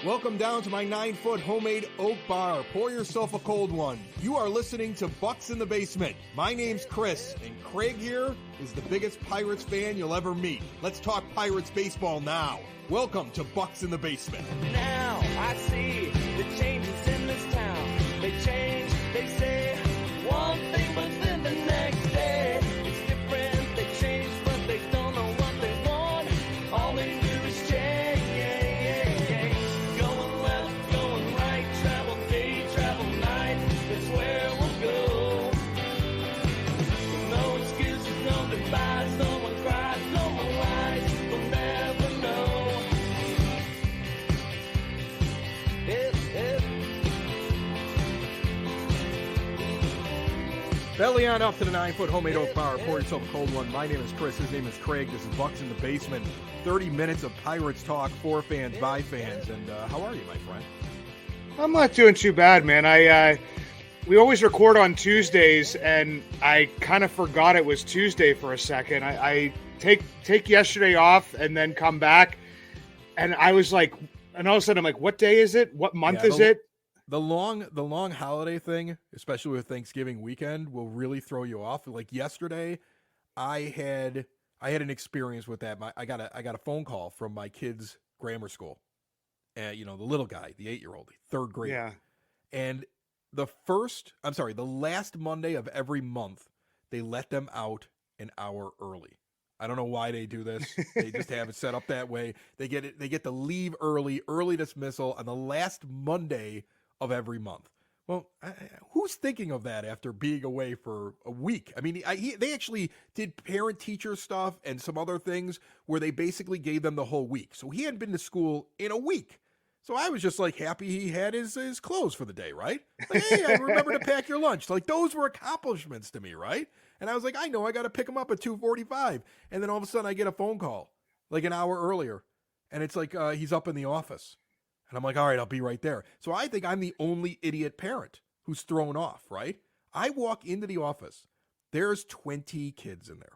Welcome down to my 9-foot homemade oak bar. Pour yourself a cold one. You are listening to Bucs in the Basement. My name's Chris, and Craig here is the biggest Pirates fan you'll ever meet. Let's talk Pirates baseball now. Welcome to Bucs in the Basement. Now I see the changes in this town. They change, they say one thing, but then the next day it's different. They change, but they don't know what they want. All they do is change. Going left, going right, travel day, travel night. That's where we'll go. No excuses, no goodbyes, no one cries, no more lies. We'll never know. Belly on up to the 9-foot homemade oak bar. Pour yourself a cold one. My name is Chris. His name is Craig. This is Bucs in the Basement. 30 minutes of Pirates talk for fans, by fans. And how are you, my friend? I'm not doing too bad, man. We always record on Tuesdays, and I kind of forgot it was Tuesday for a second. I take yesterday off and then come back, and I was like, and all of a sudden I'm like, what day is it? What month is it? The long holiday thing, especially with Thanksgiving weekend, will really throw you off. Like yesterday, I had an experience with that. I got a phone call from my kid's grammar school, and the little guy, the 8-year-old, third grade. Yeah. And the last Monday of every month, they let them out an hour early. I don't know why they do this. They just have it set up that way. They get to leave early dismissal on the last Monday of every month. Well, who's thinking of that after being away for a week? I mean, they actually did parent-teacher stuff and some other things where they basically gave them the whole week. So he hadn't been to school in a week. So I was just like happy he had his clothes for the day, right? Like, hey, I remember to pack your lunch. Like those were accomplishments to me, right? And I was like, I know I got to pick him up at 2:45. And then all of a sudden I get a phone call like an hour earlier. And it's like he's up in the office. And I'm like, all right, I'll be right there. So I think I'm the only idiot parent who's thrown off, right? I walk into the office. There's 20 kids in there.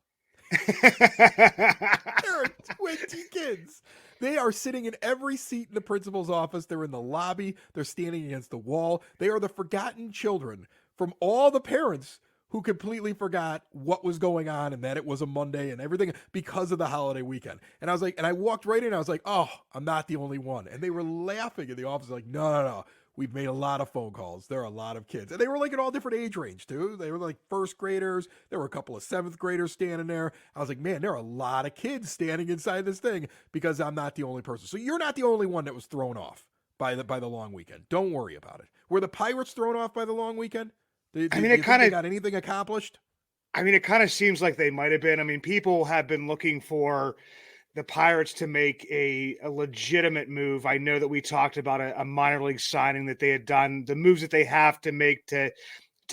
There are 20 kids. They are sitting in every seat in the principal's office. They're in the lobby. They're standing against the wall. They are the forgotten children from all the parents who completely forgot what was going on and that it was a Monday and everything because of the holiday weekend. And I was like, and I walked right in. I was like, oh, I'm not the only one. And they were laughing in the office like, no. We've made a lot of phone calls. There are a lot of kids. And they were like at all different age range too. They were like first graders. There were a couple of 7th graders standing there. I was like, man, there are a lot of kids standing inside this thing because I'm not the only person. So you're not the only one that was thrown off by the long weekend. Don't worry about it. Were the Pirates thrown off by the long weekend? It kind of got anything accomplished. I mean, it kind of seems like they might have been. I mean, people have been looking for the Pirates to make a legitimate move. I know that we talked about a minor league signing that they had done, the moves that they have to make to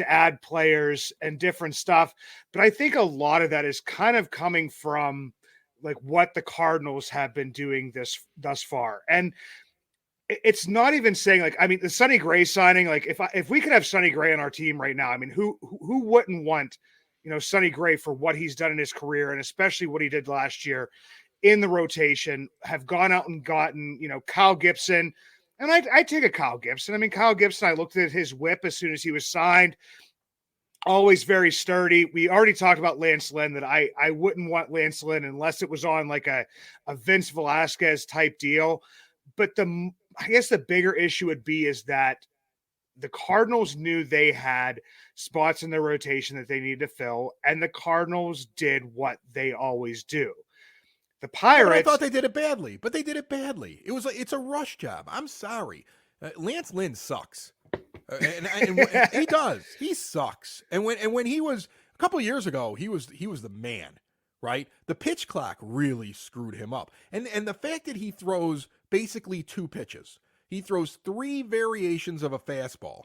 add players and different stuff. But I think a lot of that is kind of coming from like what the Cardinals have been doing thus far. And it's not even saying like, I mean, the Sonny Gray signing, like if we could have Sonny Gray on our team right now, I mean, who wouldn't want, Sonny Gray for what he's done in his career and especially what he did last year in the rotation, have gone out and gotten, Kyle Gibson. And I take a Kyle Gibson. I mean, Kyle Gibson, I looked at his whip as soon as he was signed. Always very sturdy. We already talked about Lance Lynn, that I wouldn't want Lance Lynn unless it was on like a Vince Velasquez type deal. But I guess the bigger issue would be is that the Cardinals knew they had spots in their rotation that they needed to fill, and the Cardinals did what they always do. The Pirates. I thought they did it badly, but they did it badly. It's a rush job. I'm sorry. Lance Lynn sucks. And he does. He sucks. And when he was a couple of years ago, he was the man, right? The pitch clock really screwed him up. And the fact that he throws basically 2 pitches. He throws 3 variations of a fastball.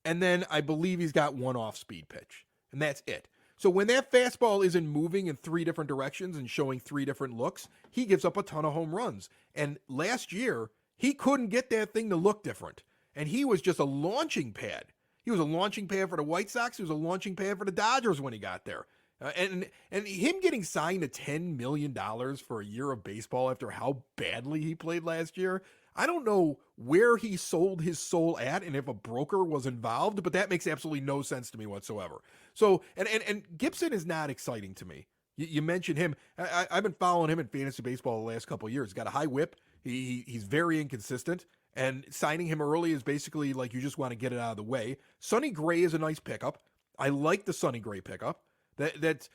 And then I believe he's got 1 off-speed pitch. And that's it. So when that fastball isn't moving in 3 different directions and showing 3 different looks, he gives up a ton of home runs. And last year, he couldn't get that thing to look different. And he was just a launching pad. He was a launching pad for the White Sox. He was a launching pad for the Dodgers when he got there. And him getting signed to $10 million for a year of baseball after how badly he played last year, I don't know where he sold his soul at and if a broker was involved, but that makes absolutely no sense to me whatsoever. So, and Gibson is not exciting to me. You mentioned him. I've been following him in fantasy baseball the last couple of years. He's got a high whip. He's very inconsistent, and signing him early is basically like you just want to get it out of the way. Sonny Gray is a nice pickup. I like the Sonny Gray pickup. That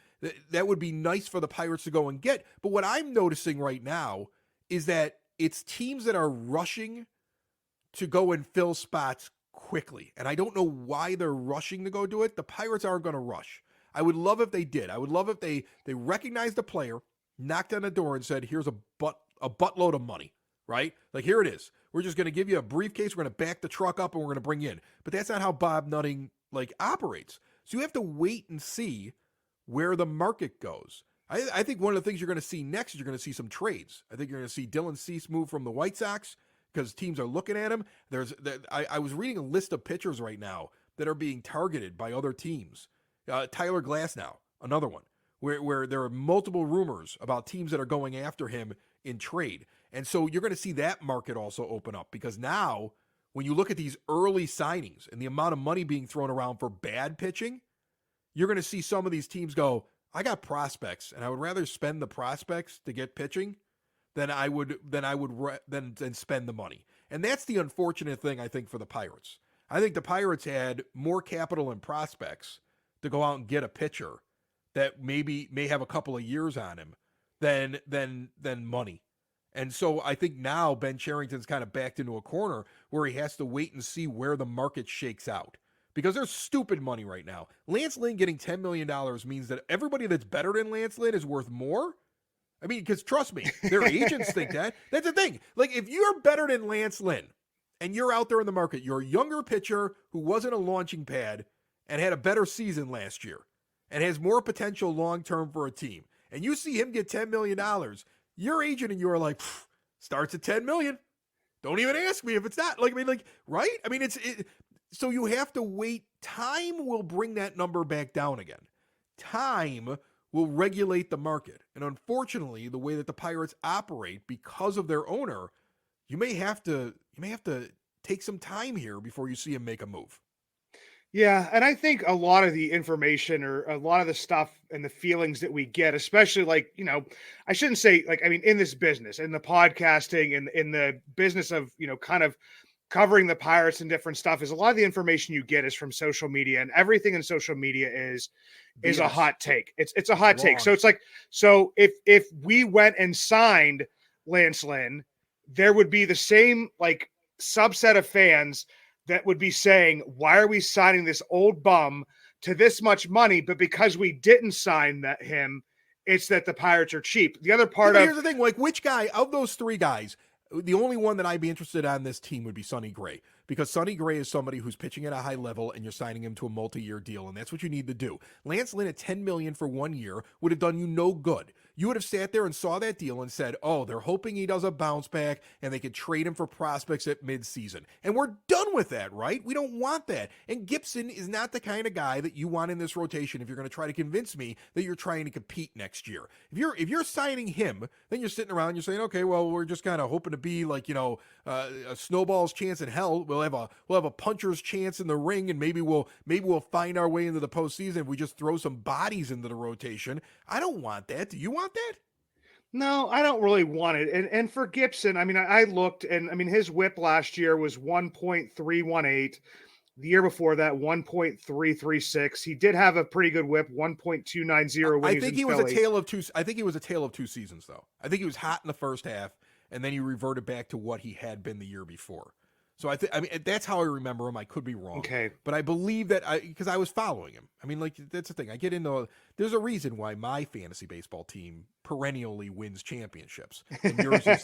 would be nice for the Pirates to go and get. But what I'm noticing right now is that it's teams that are rushing to go and fill spots quickly. And I don't know why they're rushing to go do it. The Pirates aren't going to rush. I would love if they did. I would love if they recognized the player, knocked on the door and said, here's a buttload of money, right? Like, here it is. We're just going to give you a briefcase. We're going to back the truck up and we're going to bring you in. But that's not how Bob Nutting operates. So you have to wait and see where the market goes. I think one of the things you're going to see next is you're going to see some trades. I think you're going to see Dylan Cease move from the White Sox because teams are looking at him. I was reading a list of pitchers right now that are being targeted by other teams. Tyler Glasnow, another one, where there are multiple rumors about teams that are going after him in trade. And so you're going to see that market also open up because now when you look at these early signings and the amount of money being thrown around for bad pitching, you're going to see some of these teams go, I got prospects, and I would rather spend the prospects to get pitching than spend the money. And that's the unfortunate thing, I think, for the Pirates. I think the Pirates had more capital and prospects to go out and get a pitcher that may have a couple of years on him than money. And so I think now Ben Cherington's kind of backed into a corner where he has to wait and see where the market shakes out. Because there's stupid money right now. Lance Lynn getting $10 million means that everybody that's better than Lance Lynn is worth more. I mean, because trust me, their agents think that. That's the thing. Like, if you're better than Lance Lynn and you're out there in the market, you're a younger pitcher who wasn't a launching pad and had a better season last year and has more potential long-term for a team, and you see him get $10 million, your agent and you are like, starts at $10 million. Don't even ask me if it's not. Right? I mean, so you have to wait. Time will bring that number back down again. Time will regulate the market. And unfortunately, the way that the Pirates operate because of their owner, you may have to take some time here before you see him make a move. Yeah, and I think a lot of the information or a lot of the stuff and the feelings that we get, especially I shouldn't say in this business, in the podcasting and in the business of, kind of covering the Pirates and different stuff, is a lot of the information you get is from social media, and everything in social media is a hot take. It's a hot take. So it's like, so if we went and signed Lance Lynn, there would be the same subset of fans that would be saying, why are we signing this old bum to this much money? But because we didn't sign him, it's that the Pirates are cheap. The other part here's the thing, which guy of those three guys, the only one that I'd be interested on this team would be Sonny Gray, because Sonny Gray is somebody who's pitching at a high level and you're signing him to a multi-year deal, and that's what you need to do. Lance Lynn at $10 million for 1 year would have done you no good. You would have sat there and saw that deal and said, oh, they're hoping he does a bounce back and they could trade him for prospects at midseason. And we're done with that, right? We don't want that. And Gibson is not the kind of guy that you want in this rotation if you're going to try to convince me that you're trying to compete next year. If you're signing him, then you're sitting around and you're saying, okay, well, we're just kind of hoping to be a snowball's chance in hell. We'll have a puncher's chance in the ring, and maybe we'll find our way into the postseason if we just throw some bodies into the rotation. I don't want that. Do you want that? No, I don't really want it. And for Gibson, I looked, and his whip last year was 1.318. The year before that, 1.336. He did have a pretty good whip, 1.290. I think he was a tale of two. I think he was a tale of two seasons, though. I think he was hot in the first half, and then he reverted back to what he had been the year before. So that's how I remember him. I could be wrong. Okay. But I believe that because I was following him. That's the thing. I get into there's a reason why my fantasy baseball team perennially wins championships. And yours is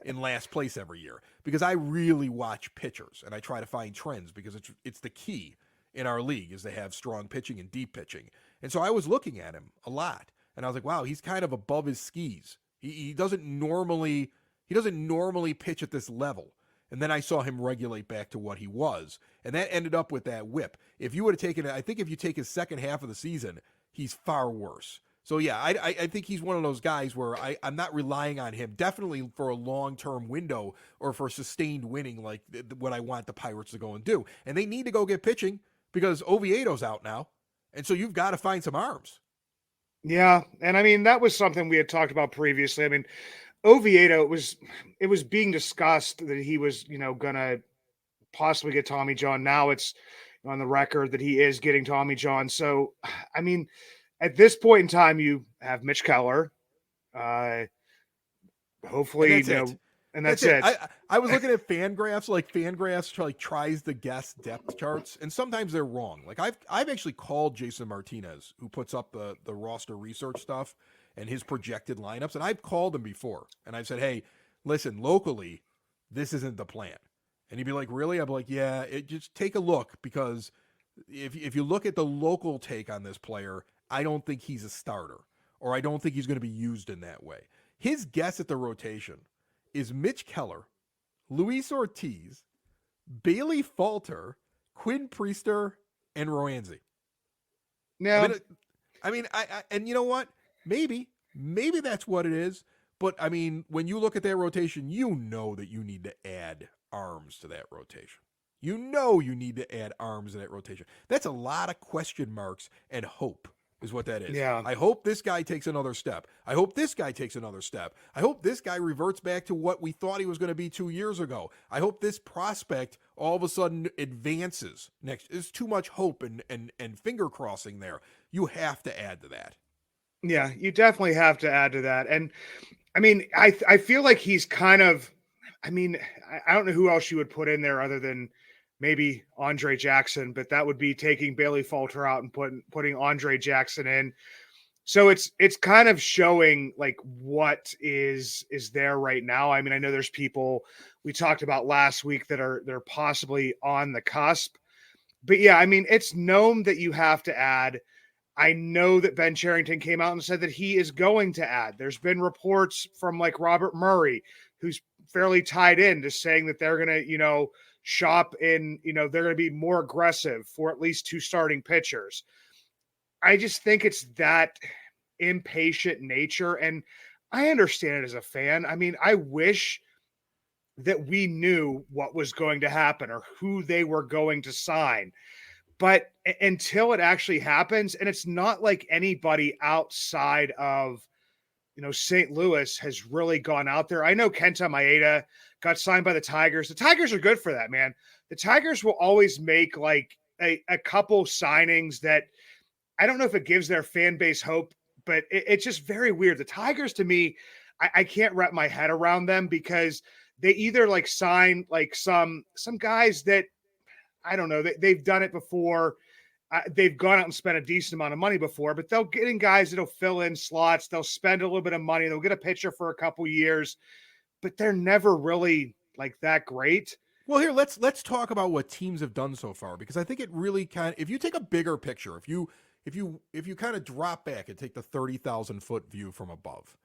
in last place every year. Because I really watch pitchers and I try to find trends, because it's the key in our league is to have strong pitching and deep pitching. And so I was looking at him a lot. And I was like, wow, he's kind of above his skis. He doesn't normally pitch at this level. And then I saw him regulate back to what he was. And that ended up with that whip. If you would have taken it, I think if you take his second half of the season, he's far worse. So yeah, I think he's one of those guys where I'm not relying on him definitely for a long term window or for sustained winning like what I want the Pirates to go and do. And they need to go get pitching because Oviedo's out now, and so you've got to find some arms. Yeah, and I mean that was something we had talked about previously. I mean, Oviedo it was being discussed that he was, gonna possibly get Tommy John. Now it's on the record that he is getting Tommy John. So, I mean, at this point in time, you have Mitch Keller. Uh, And hopefully, that's it. and That's that's it. it. I was looking at Fangraphs, like Fangraphs like tries to guess depth charts, and sometimes they're wrong. Like I've actually called Jason Martinez, who puts up the roster research stuff and his projected lineups, and I've called him before, and I've said, hey, listen, locally, this isn't the plan. And he'd be like, really? I'm like, yeah, just take a look, because if you look at the local take on this player, I don't think he's a starter, or I don't think he's going to be used in that way. His guess at the rotation is Mitch Keller, Luis Ortiz, Bailey Falter, Quinn Priester, and Roanzi. Now, And you know what? Maybe that's what it is. But I mean, when you look at that rotation, you know that you need to add arms to that rotation. You know you need to add arms to that rotation. That's a lot of question marks and hope is what that is. yeah, I hope this guy takes another step. I hope this guy takes another step. I hope this guy reverts back to what we thought he was going to be 2 years ago. I hope this prospect all of a sudden advances next. There's too much hope and finger crossing there. You have to add to that. yeah, you definitely have to add to that. And I mean, I feel like he's kind of. I mean, I don't know who else you would put in there other than maybe Andre Jackson, but that would be taking Bailey Falter out and putting Andre Jackson in. So it's kind of showing like what is there right now. I mean, I know there's people we talked about last week that they're possibly on the cusp. But yeah, I mean, it's known that you have to add. I know that Ben Cherington came out and said that he is going to add. There's been reports from like Robert Murray, who's fairly tied in, to saying that they're going to, shop in, they're going to be more aggressive for at least 2 starting pitchers. I just think it's that impatient nature. And I understand it as a fan. I mean, I wish that we knew what was going to happen or who they were going to sign. But until it actually happens, and it's not like anybody outside of, St. Louis has really gone out there. I know Kenta Maeda got signed by the Tigers. The Tigers are good for that, man. The Tigers will always make like a couple signings that I don't know if it gives their fan base hope, but it's just very weird. The Tigers, to me, I can't wrap my head around them because they either like sign like some guys that I don't know, they've done it before. They've gone out and spent a decent amount of money before, but they'll get in guys that'll fill in slots. They'll spend a little bit of money. They'll get a pitcher for a couple years, but they're never really like that great. Well, here let's talk about what teams have done so far, because I think it really if you take a bigger picture, if you kind of drop back and take the 30,000-foot view from above,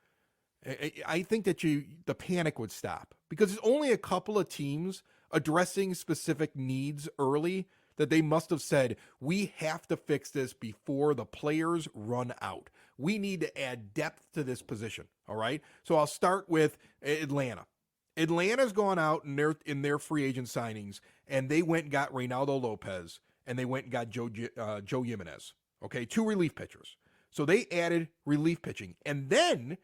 I think that the panic would stop, because there's only a couple of teams addressing specific needs early that they must have said, we have to fix this before the players run out. We need to add depth to this position. All right. So I'll start with Atlanta. Atlanta's gone out in their free agent signings, and they went and got Reynaldo Lopez, and they went and got Joe Jimenez. Okay, 2 relief pitchers. So they added relief pitching, and then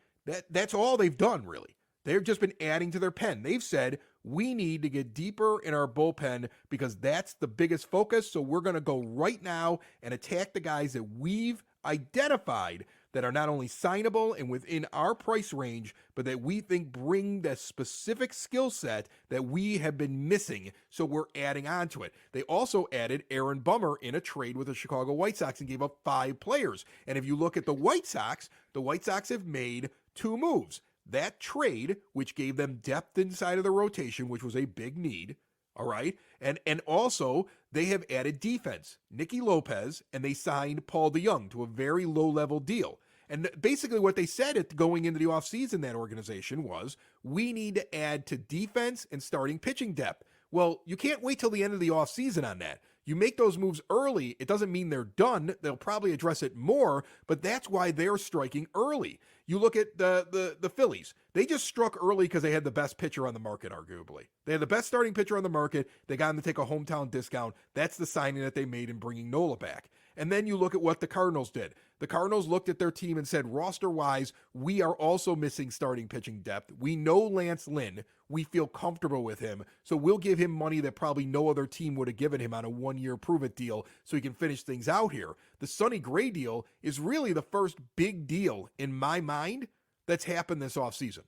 that's all they've done really. They've just been adding to their pen. They've said, we need to get deeper in our bullpen because that's the biggest focus. So we're going to go right now and attack the guys that we've identified that are not only signable and within our price range, but that we think bring the specific skill set that we have been missing. So we're adding on to it. They also added Aaron Bummer in a trade with the Chicago White Sox and gave up 5 players. And if you look at the White Sox have made 2 moves. That trade, which gave them depth inside of the rotation, which was a big need, all right? And also, they have added defense, Nicky Lopez, and they signed Paul DeJong to a very low-level deal. And basically what they said going into the offseason, that organization, was, we need to add to defense and starting pitching depth. Well, you can't wait till the end of the offseason on that. You make those moves early, it doesn't mean they're done. They'll probably address it more, but that's why they're striking early. You look at the Phillies. They just struck early because they had the best pitcher on the market, arguably. They had the best starting pitcher on the market. They got him to take a hometown discount. That's the signing that they made in bringing Nola back. And then you look at what the Cardinals did. The Cardinals looked at their team and said, roster-wise, we are also missing starting pitching depth. We know Lance Lynn. We feel comfortable with him. So we'll give him money that probably no other team would have given him on a one-year prove-it deal so he can finish things out here. The Sonny Gray deal is really the first big deal in my mind that's happened this offseason.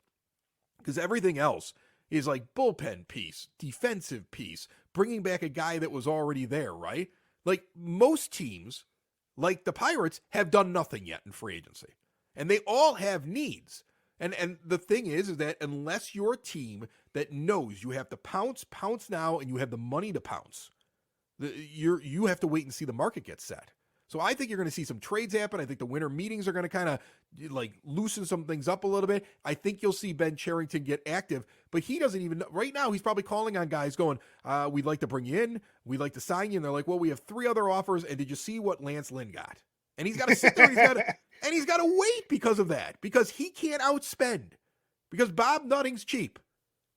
Because everything else is like bullpen piece, defensive piece, bringing back a guy that was already there, right? Like most teams, like the Pirates, have done nothing yet in free agency. And they all have needs. And the thing is that unless you're a team that knows you have to pounce now, and you have the money to pounce, you have to wait and see the market get set. So I think you're going to see some trades happen. I think the winter meetings are going to kind of like loosen some things up a little bit. I think you'll see Ben Cherington get active, but he doesn't even know. Right now, he's probably calling on guys going, we'd like to bring you in. We'd like to sign you. And they're like, well, we have 3 other offers. And did you see what Lance Lynn got? And he's got to sit there and he's got to wait because of that, because he can't outspend, because Bob Nutting's cheap,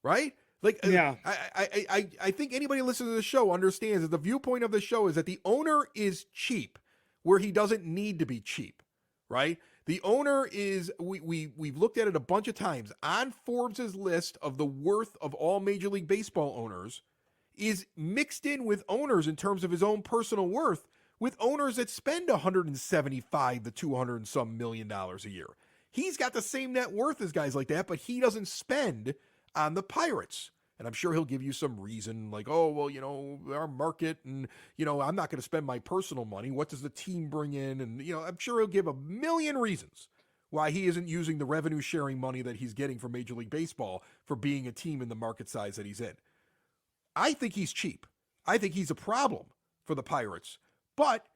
right? Like, yeah. I think anybody listening to the show understands that the viewpoint of the show is that the owner is cheap where he doesn't need to be cheap, right? The owner is, we've looked at it a bunch of times, on Forbes' list of the worth of all Major League Baseball owners is mixed in with owners in terms of his own personal worth, with owners that spend $175 to $200 and some million a year. He's got the same net worth as guys like that, but he doesn't spend on the Pirates. And I'm sure he'll give you some reason like, oh, well, you know, our market and, you know, I'm not going to spend my personal money. What does the team bring in? And, you know, I'm sure he'll give a million reasons why he isn't using the revenue sharing money that he's getting from Major League Baseball for being a team in the market size that he's in. I think he's cheap. I think he's a problem for the Pirates. But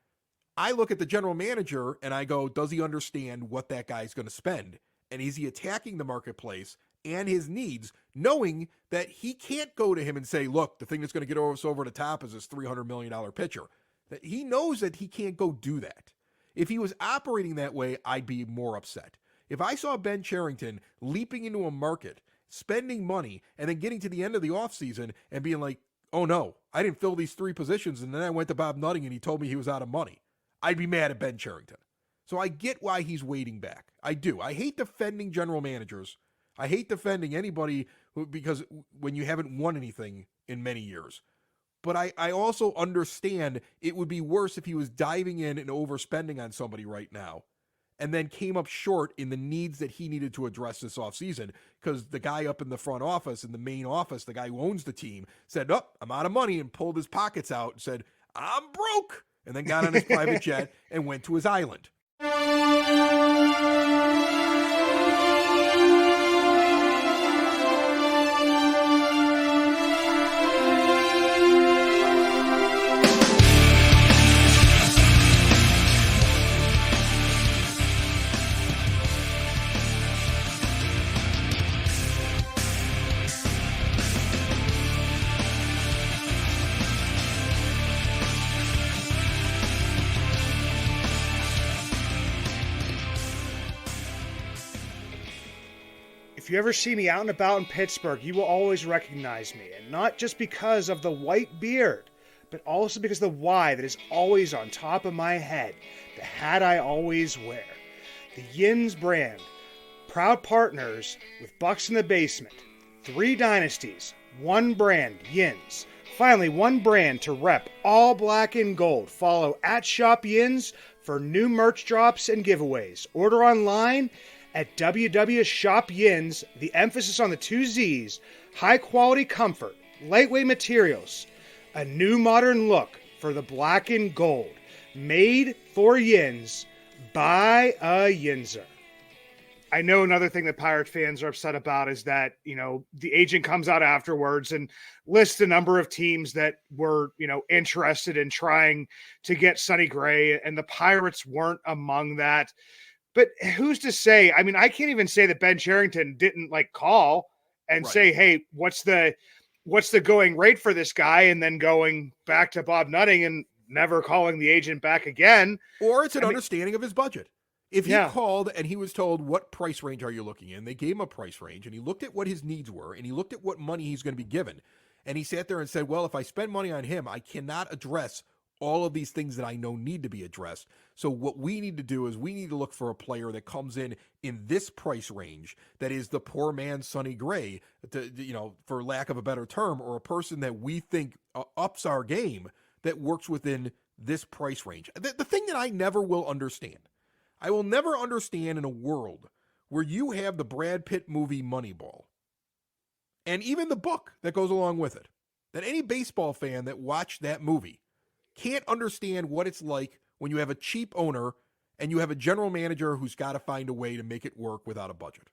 I look at the general manager and I go, does he understand what that guy's going to spend? And is he attacking the marketplace and his needs, knowing that he can't go to him and say, look, the thing that's going to get us over the top is this $300 million pitcher. That he knows that he can't go do that. If he was operating that way, I'd be more upset. If I saw Ben Cherington leaping into a market, spending money, and then getting to the end of the offseason and being like, oh no, I didn't fill these 3 positions, and then I went to Bob Nutting and he told me he was out of money, I'd be mad at Ben Cherington. So I get why he's waiting back. I do. I hate defending general managers. I hate defending anybody because when you haven't won anything in many years. But I also understand it would be worse if he was diving in and overspending on somebody right now and then came up short in the needs that he needed to address this offseason, because the guy up in the front office, in the main office, the guy who owns the team, said, oh, I'm out of money, and pulled his pockets out and said, I'm broke, and then got on his private jet and went to his island. If you ever see me out and about in Pittsburgh, you will always recognize me, and not just because of the white beard, but also because of the Y that is always on top of my head, the hat I always wear. The Yins brand, proud partners with Bucs in the Basement. 3 dynasties, 1 brand, Yins. Finally, 1 brand to rep all black and gold. Follow at Shop Yins for new merch drops and giveaways. Order online at www.shopyins, the emphasis on the 2 Z's, high quality comfort, lightweight materials, a new modern look for the black and gold, made for Yins by a Yinzer. I know another thing that Pirate fans are upset about is that, you know, the agent comes out afterwards and lists the number of teams that were, you know, interested in trying to get Sonny Gray, and the Pirates weren't among that. But who's to say? I mean, I can't even say that Ben Cherington didn't like call and say, hey, what's the what's the going rate for this guy, and then going back to Bob Nutting and never calling the agent back again. Or it's an I mean, understanding of his budget. If he yeah, called and he was told, what price range are you looking in? They gave him a price range, and he looked at what his needs were, and he looked at what money he's going to be given. And he sat there and said, well, if I spend money on him, I cannot address all of these things that I know need to be addressed. So what we need to do is we need to look for a player that comes in this price range, that is the poor man's Sonny Gray, for lack of a better term, or a person that we think ups our game, that works within this price range. The thing that I never will understand, I will never understand in a world where you have the Brad Pitt movie Moneyball, and even the book that goes along with it, that any baseball fan that watched that movie can't understand what it's like when you have a cheap owner and you have a general manager who's got to find a way to make it work without a budget.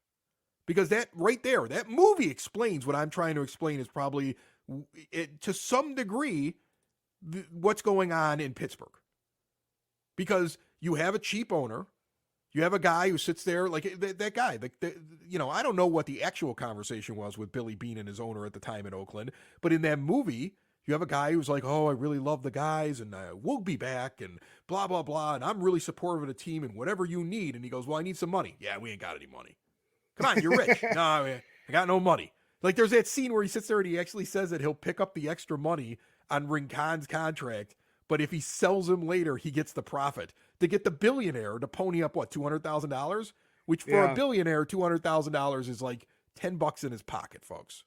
Because that right there, that movie explains what I'm trying to explain, is probably, to some degree, what's going on in Pittsburgh. Because you have a cheap owner, you have a guy who sits there like that guy. I don't know what the actual conversation was with Billy Beane and his owner at the time in Oakland, but in that movie, you have a guy who's like, oh, I really love the guys, and we'll be back, and blah, blah, blah, and I'm really supportive of the team, and whatever you need. And he goes, well, I need some money. Yeah, we ain't got any money. Come on, you're rich. No, I got no money. Like, there's that scene where he sits there and he actually says that he'll pick up the extra money on Rincon's contract, but if he sells him later, he gets the profit. To get the billionaire to pony up, what, $200,000? Which for a billionaire, $200,000 is like $10 in his pocket, folks.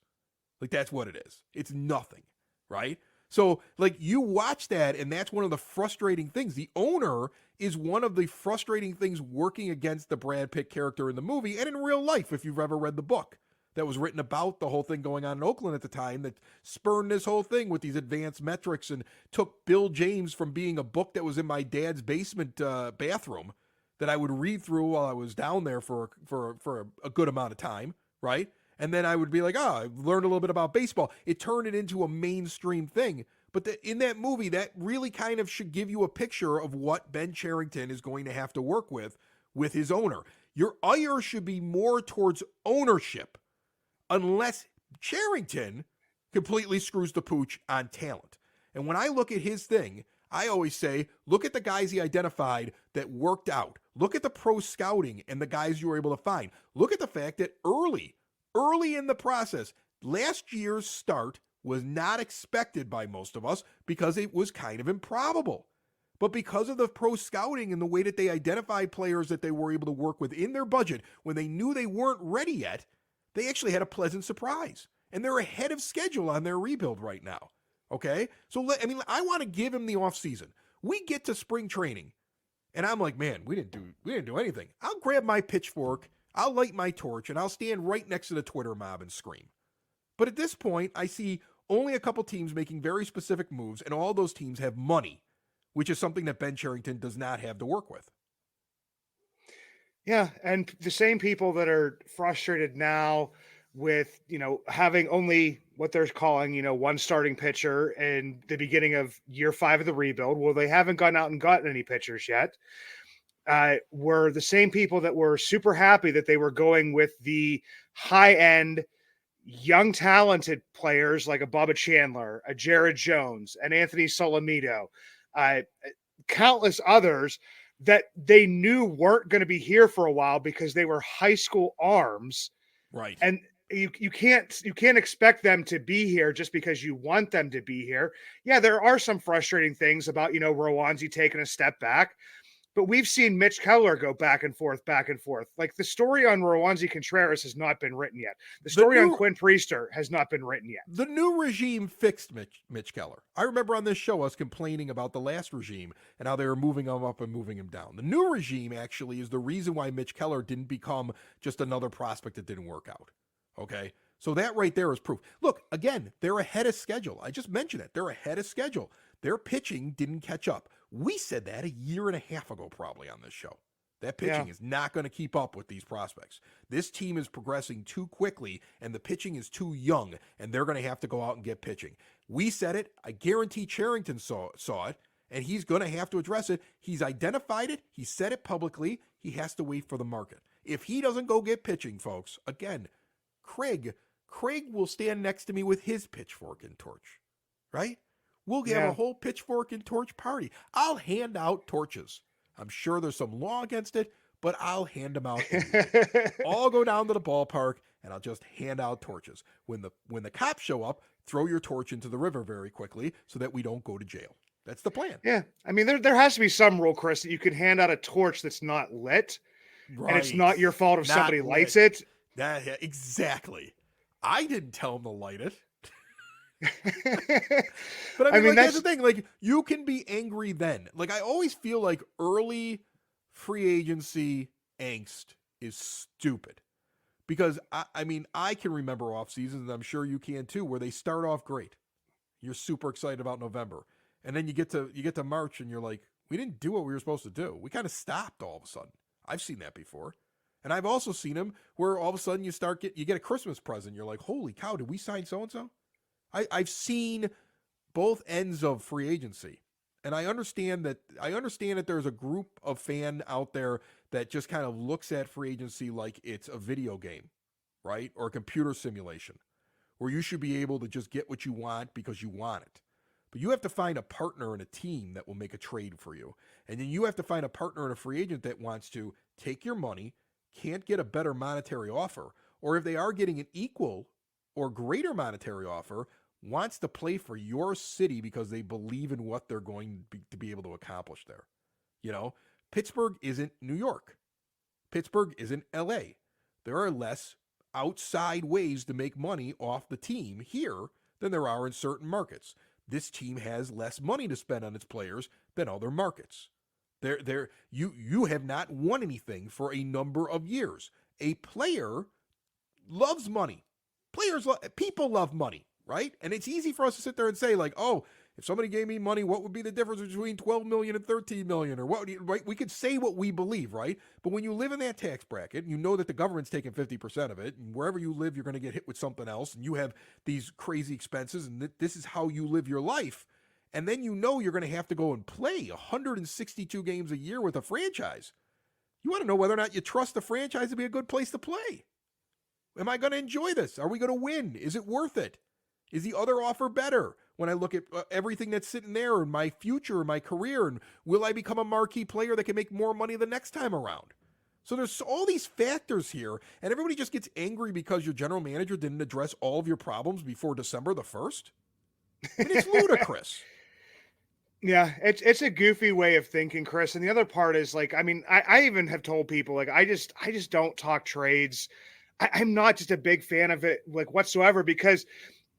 Like, that's what it is. It's nothing. Right? So, like, you watch that, and that's one of the frustrating things. The owner is one of the frustrating things working against the Brad Pitt character in the movie, and in real life, if you've ever read the book that was written about the whole thing going on in Oakland at the time, that spurned this whole thing with these advanced metrics and took Bill James from being a book that was in my dad's basement bathroom that I would read through while I was down there for a good amount of time, right? And then I would be like, I learned a little bit about baseball. It turned it into a mainstream thing. But in that movie, that really kind of should give you a picture of what Ben Cherington is going to have to work with his owner. Your ire should be more towards ownership, unless Cherington completely screws the pooch on talent. And when I look at his thing, I always say, look at the guys he identified that worked out. Look at the pro scouting and the guys you were able to find. Look at the fact that early in the process, last year's start was not expected by most of us because it was kind of improbable. But because of the pro scouting and the way that they identified players that they were able to work with in their budget when they knew they weren't ready yet, they actually had a pleasant surprise. And they're ahead of schedule on their rebuild right now. Okay? So, I want to give him the offseason. We get to spring training, and I'm like, man, we didn't do anything. I'll grab my pitchfork, I'll light my torch, and I'll stand right next to the Twitter mob and scream. But at this point, I see only a couple teams making very specific moves, and all those teams have money, which is something that Ben Cherington does not have to work with. Yeah, and the same people that are frustrated now with, having only what they're calling, one starting pitcher in the beginning of year 5 of the rebuild. Well, they haven't gone out and gotten any pitchers yet. Were the same people that were super happy that they were going with the high-end, young, talented players like a Bubba Chandler, a Jared Jones, an Anthony Solomito, countless others that they knew weren't going to be here for a while because they were high school arms. Right. And you can't expect them to be here just because you want them to be here. Yeah, there are some frustrating things about, Rowanzi taking a step back. But we've seen Mitch Keller go back and forth. Like, the story on Rowanzi Contreras has not been written yet. The story on Quinn Priester has not been written yet. The new regime fixed Mitch Keller. I remember on this show us complaining about the last regime and how they were moving him up and moving him down. The new regime actually is the reason why Mitch Keller didn't become just another prospect that didn't work out. Okay? So that right there is proof. Look, again, they're ahead of schedule. I just mentioned it. They're ahead of schedule. Their pitching didn't catch up. We said that a year and a half ago probably on this show. That pitching is not going to keep up with these prospects. This team is progressing too quickly, and the pitching is too young, and they're going to have to go out and get pitching. We said it. I guarantee Cherington saw it, and he's going to have to address it. He's identified it. He said it publicly. He has to wait for the market. If he doesn't go get pitching, folks, again, Craig Craig will stand next to me with his pitchfork and torch, right? We'll have Yeah. a whole pitchfork and torch party. I'll hand out torches. I'm sure there's some law against it, but I'll hand them out anyway. I'll go down to the ballpark and I'll just hand out torches. When the cops show up, throw your torch into the river very quickly so that we don't go to jail. That's the plan. Yeah. I mean, there has to be some rule, Chris, that you can hand out a torch that's not lit, Right. and it's not your fault if Not somebody lit. lights it. Yeah, exactly. I didn't tell him to light it. But I mean, like, that's the thing. Like, you can be angry then. Like, I always feel like early free agency angst is stupid. Because, I mean, I can remember off seasons, and I'm sure you can too, where they start off great. You're super excited about November. And then you get to March and you're like, we didn't do what we were supposed to do. We kind of stopped all of a sudden. I've seen that before. And I've also seen them where all of a sudden you get a Christmas present. You're like, holy cow, did we sign so-and-so? I've seen both ends of free agency. And I understand that there's a group of fan out there that just kind of looks at free agency like it's a video game, right? Or a computer simulation where you should be able to just get what you want because you want it. But you have to find a partner and a team that will make a trade for you. And then you have to find a partner and a free agent that wants to take your money, can't get a better monetary offer, or if they are getting an equal or greater monetary offer, wants to play for your city because they believe in what they're going to be able to accomplish there. You know, Pittsburgh isn't New York. Pittsburgh isn't LA. There are less outside ways to make money off the team here than there are in certain markets. This team has less money to spend on its players than other markets. You have not won anything for a number of years. A player loves money. People love money, right? And it's easy for us to sit there and say, like, oh, if somebody gave me money, what would be the difference between 12 million and 13 million? Or what, right? We could say what we believe, right? But when you live in that tax bracket, you know that the government's taking 50% of it, and wherever you live, you're going to get hit with something else, and you have these crazy expenses, and this is how you live your life. And then you know you're going to have to go and play 162 games a year with a franchise. You want to know whether or not you trust the franchise to be a good place to play. Am I going to enjoy this? Are we going to win? Is it worth it? Is the other offer better when I look at everything that's sitting there in my future, in my career, and will I become a marquee player that can make more money the next time around? So there's all these factors here, and everybody just gets angry because your general manager didn't address all of your problems before December the 1st. I mean, it's ludicrous. Yeah, it's a goofy way of thinking, Chris. And the other part is, like, I mean, I even have told people, like, I just don't talk trades. I'm not just a big fan of it, like, whatsoever, because,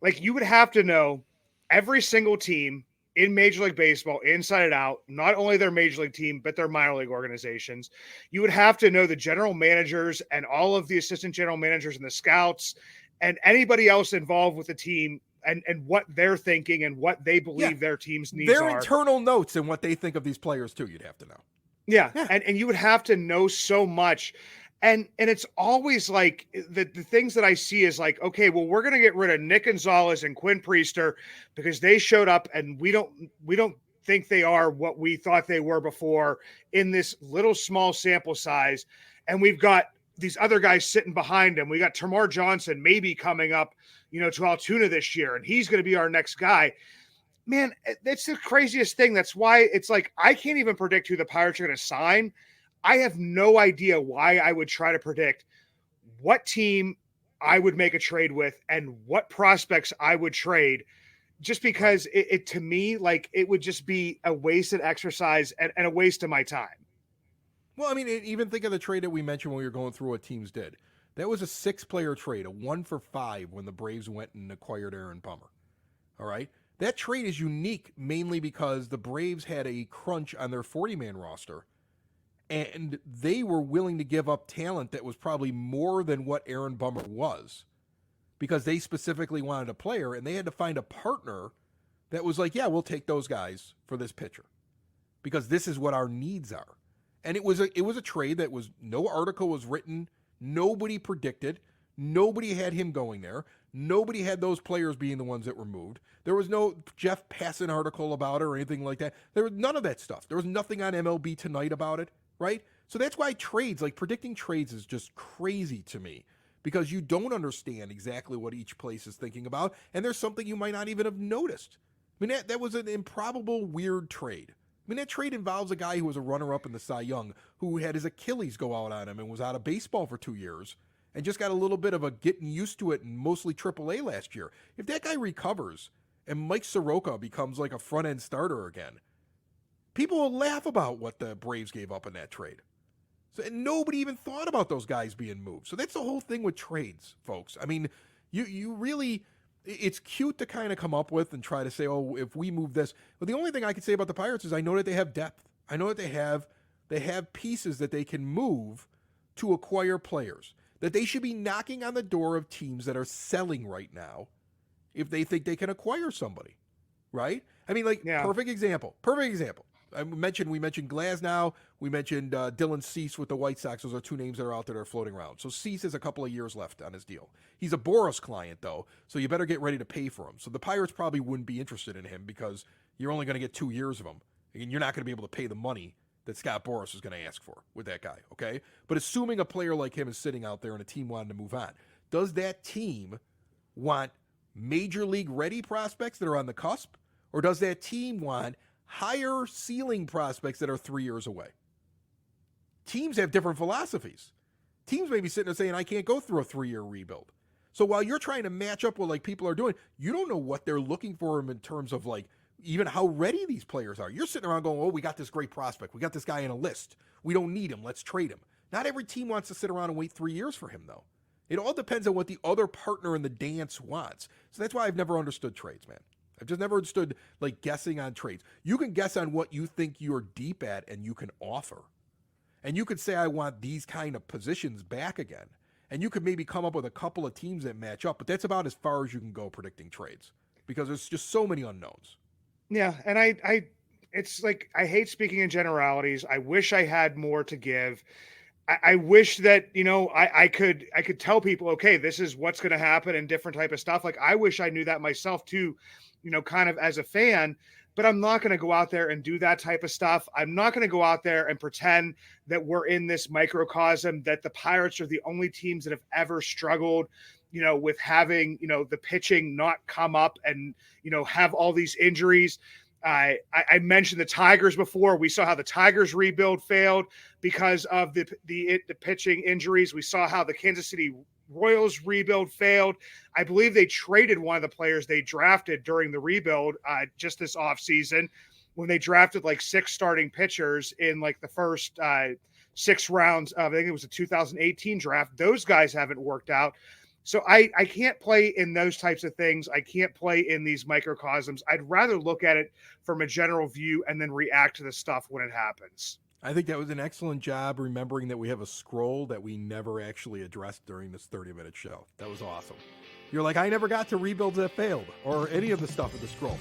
like, you would have to know every single team in Major League Baseball, inside and out, not only their Major League team, but their minor league organizations. You would have to know the general managers and all of the assistant general managers and the scouts and anybody else involved with the team, and what they're thinking and what they believe their team's needs are. Their internal notes and what they think of these players too, you'd have to know. Yeah. And you would have to know so much. And it's always like the things that I see is like, okay, well, we're going to get rid of Nick Gonzalez and Quinn Priester because they showed up and we don't think they are what we thought they were before in this little small sample size. And we've got these other guys sitting behind him. We got Tamar Johnson maybe coming up, to Altoona this year, and he's going to be our next guy. Man, that's the craziest thing. That's why it's like I can't even predict who the Pirates are going to sign. I have no idea why I would try to predict what team I would make a trade with and what prospects I would trade, just because it to me, like, it would just be a wasted exercise and a waste of my time. Well, I mean, even think of the trade that we mentioned when we were going through what teams did. That was a 6-player trade, a 1-for-5 when the Braves went and acquired Aaron Bummer. All right? That trade is unique mainly because the Braves had a crunch on their 40-man roster, and they were willing to give up talent that was probably more than what Aaron Bummer was because they specifically wanted a player, and they had to find a partner that was like, yeah, we'll take those guys for this pitcher because this is what our needs are. And it was a trade that was, no article was written, nobody predicted, nobody had him going there, nobody had those players being the ones that were moved. There was no Jeff Passan article about it or anything like that. There was none of that stuff. There was nothing on MLB Tonight about it, right? So that's why trades, like predicting trades, is just crazy to me because you don't understand exactly what each place is thinking about, and there's something you might not even have noticed. I mean, that was an improbable, weird trade. I mean, that trade involves a guy who was a runner-up in the Cy Young, who had his Achilles go out on him and was out of baseball for 2 years, and just got a little bit of a getting used to it in mostly AAA last year. If that guy recovers and Mike Soroka becomes like a front-end starter again, people will laugh about what the Braves gave up in that trade. So, and nobody even thought about those guys being moved. So that's the whole thing with trades, folks. I mean, you really, it's cute to kind of come up with and try to say, oh, if we move this. But the only thing I can say about the Pirates is I know that they have depth. I know that they have pieces that they can move to acquire players. That they should be knocking on the door of teams that are selling right now if they think they can acquire somebody, right? I mean, like, perfect example. We mentioned Glasnow. We mentioned Dylan Cease with the White Sox. Those are two names that are out there that are floating around. So Cease has a couple of years left on his deal. He's a Boros client, though, so you better get ready to pay for him. So the Pirates probably wouldn't be interested in him because you're only going to get 2 years of him. And you're not going to be able to pay the money that Scott Boras is going to ask for with that guy, okay? But assuming a player like him is sitting out there and a team wanting to move on, does that team want major league ready prospects that are on the cusp? Or does that team want higher ceiling prospects that are 3 years away? Teams have different philosophies. Teams may be sitting there saying, I can't go through a 3-year rebuild. So while you're trying to match up what like people are doing, you don't know what they're looking for in terms of like even how ready these players are. You're sitting around going, oh, we got this great prospect. We got this guy in a list. We don't need him. Let's trade him. Not every team wants to sit around and wait 3 years for him, though. It all depends on what the other partner in the dance wants. So that's why I've never understood trades, man. I've just never understood like guessing on trades. You can guess on what you think you're deep at and you can offer. And you could say, I want these kind of positions back again. And you could maybe come up with a couple of teams that match up, but that's about as far as you can go predicting trades because there's just so many unknowns. Yeah, and I it's like I hate speaking in generalities. I wish I had more to give. I wish that, you know, I could tell people, okay, this is what's going to happen and different type of stuff. Like I wish I knew that myself too, you know, kind of as a fan, but I'm not going to go out there and do that type of stuff. I'm not going to go out there and pretend that we're in this microcosm, that the Pirates are the only teams that have ever struggled, you know, with having, you know, the pitching not come up and, you know, have all these injuries. I mentioned the Tigers before. We saw how the Tigers rebuild failed because of the pitching injuries. We saw how the Kansas City Royals rebuild failed. I believe they traded one of the players they drafted during the rebuild just this offseason when they drafted like 6 starting pitchers in like the first 6 rounds of, I think it was a 2018 draft. Those guys haven't worked out. So I can't play in those types of things. I can't play in these microcosms. I'd rather look at it from a general view and then react to the stuff when it happens. I think that was an excellent job remembering that we have a scroll that we never actually addressed during this 30-minute show. That was awesome. You're like, I never got to rebuilds that failed or any of the stuff in the scroll.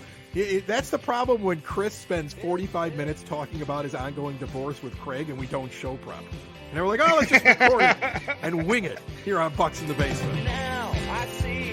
That's the problem when Chris spends 45 minutes talking about his ongoing divorce with Craig and we don't show properly. And they were like, oh, let's just record it and wing it here on Bucs in the Basement. Now I see